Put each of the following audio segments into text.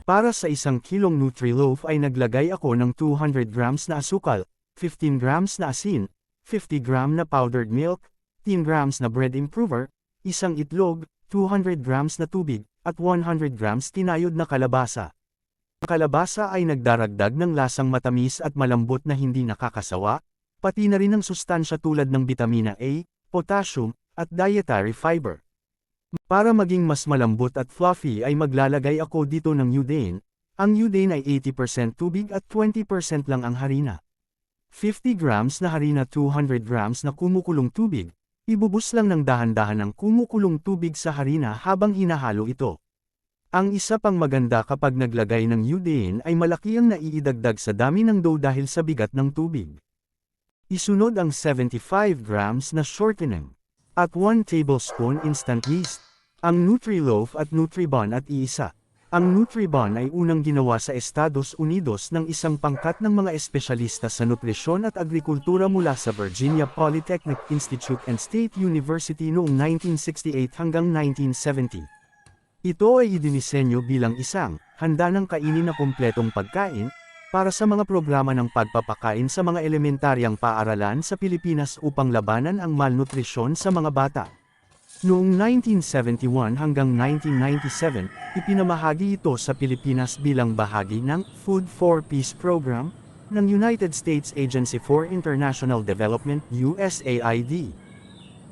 Para sa isang kilong Nutri-Loaf ay naglagay ako ng 200 grams na asukal, 15 grams na asin, 50 gram na powdered milk, 10 grams na bread improver, isang itlog, 200 grams na tubig, at 100 grams tinayod na kalabasa. Ang kalabasa ay nagdaragdag ng lasang matamis at malambot na hindi nakakasawa, pati na rin ng sustansya tulad ng bitamina A, potassium, at dietary fiber. Para maging mas malambot at fluffy ay maglalagay ako dito ng Udain. Ang Udain ay 80% tubig at 20% lang ang harina. 50 grams na harina, 200 grams na kumukulong tubig. Ibubus lang ng dahan-dahan ang kumukulong tubig sa harina habang hinahalo ito. Ang isa pang maganda kapag naglagay ng Udain ay malaki ang naiidagdag sa dami ng dough dahil sa bigat ng tubig. Isunod ang 75 grams na shortening at 1 tablespoon instant yeast. Ang Nutri-Loaf at Nutri-Bun at iisa. Ang Nutri-Bun ay unang ginawa sa Estados Unidos ng isang pangkat ng mga espesyalista sa nutrisyon at agrikultura mula sa Virginia Polytechnic Institute and State University noong 1968 hanggang 1970. Ito ay idinisenyo bilang isang handa ng kainin na kumpletong pagkain para sa mga programa ng pagpapakain sa mga elementaryang paaralan sa Pilipinas upang labanan ang malnutrisyon sa mga bata. Noong 1971 hanggang 1997, ipinamahagi ito sa Pilipinas bilang bahagi ng Food for Peace Program ng United States Agency for International Development USAID.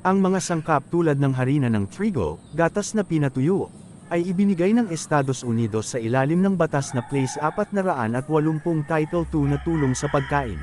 Ang mga sangkap tulad ng harina ng trigo, gatas na pinatuyo, ay ibinigay ng Estados Unidos sa ilalim ng batas na Place 480 Title II na tulong sa pagkain.